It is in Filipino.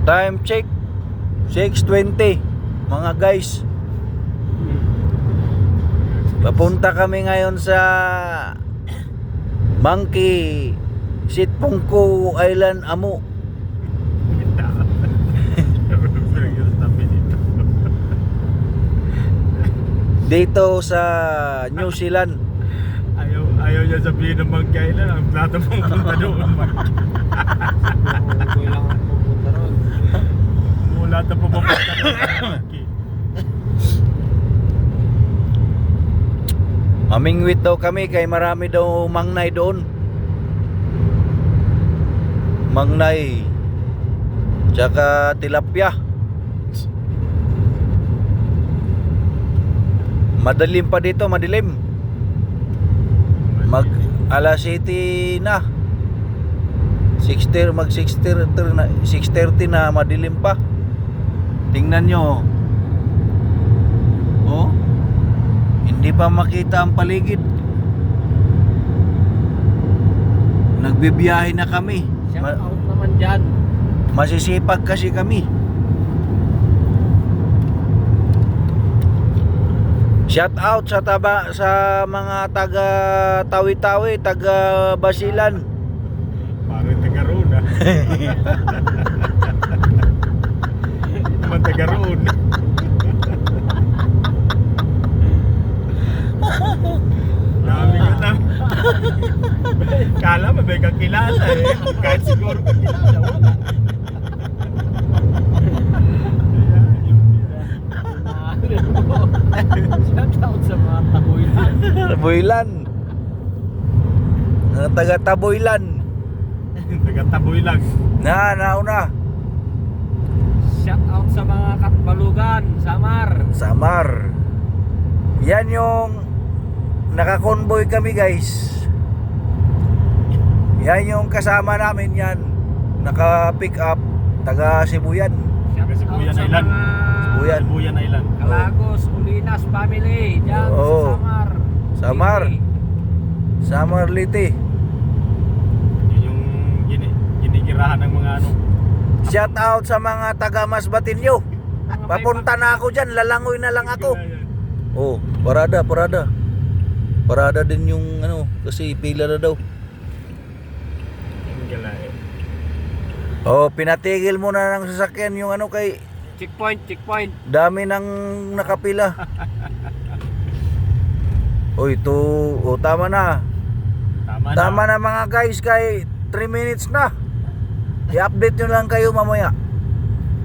Time check 6:20 mga guys. Papunta kami ngayon sa Monkey Sitpungko Island, Amu. Dito sa New Zealand. Ayaw niya sabihin ng Monkey Island. Ang plato mong punta doon. Umuwi lang ang pupunta ron. Mula na pupunta doon. Mamingwit daw kami kay marami daw mangnay doon. Mangnay tsaka tilapia. Madilim pa dito, madilim. Mag alas 7 na. 6:30 na, madilim pa. Tingnan nyo. Oh. Hindi pa makita ang paligid. Nagbibiyahe na kami. Shout out naman dyan. Masisipag kasi kami. Shout out sa mga taga Tawi-Tawi, taga Basilan. Parang taga roon ah. Naman taga roon. Dami ka lang. Kala mo may kakilala eh. Kahit siguro kakilala. Wala. Shout out sa mga Taboylan. Taboylan. Mga taga Taboylan. Taga Taboy lang. Nauna. Shout out sa mga Katbalugan, Samar. Samar. Yan yung naka-convoy kami guys. Yan yung kasama namin yan. Naka-pick up. Taga Sibuyan. Shout out Sibuyan sa Island. mga Sibuyan Island. Calagos, Ulinas family. Diyan Oo. sa Samar. Samar. Liti. Samar Liti. Yun yung ginikirahan ng mga ano. Shout out sa mga taga Masbatinyo. Mga Papunta na ako dyan. Lalangoy na lang ako. Yan. Oh, parada. Parada din yung ano, kasi pila na daw. Yung galay. Oh, pinatigil mo na ng sasakyan yung ano kay Checkpoint. dami nang nakapila. Oh, ito, oh, tama na. Tama Tama na mga guys, kay 3 minutes na. I-update nyo lang kayo mamaya.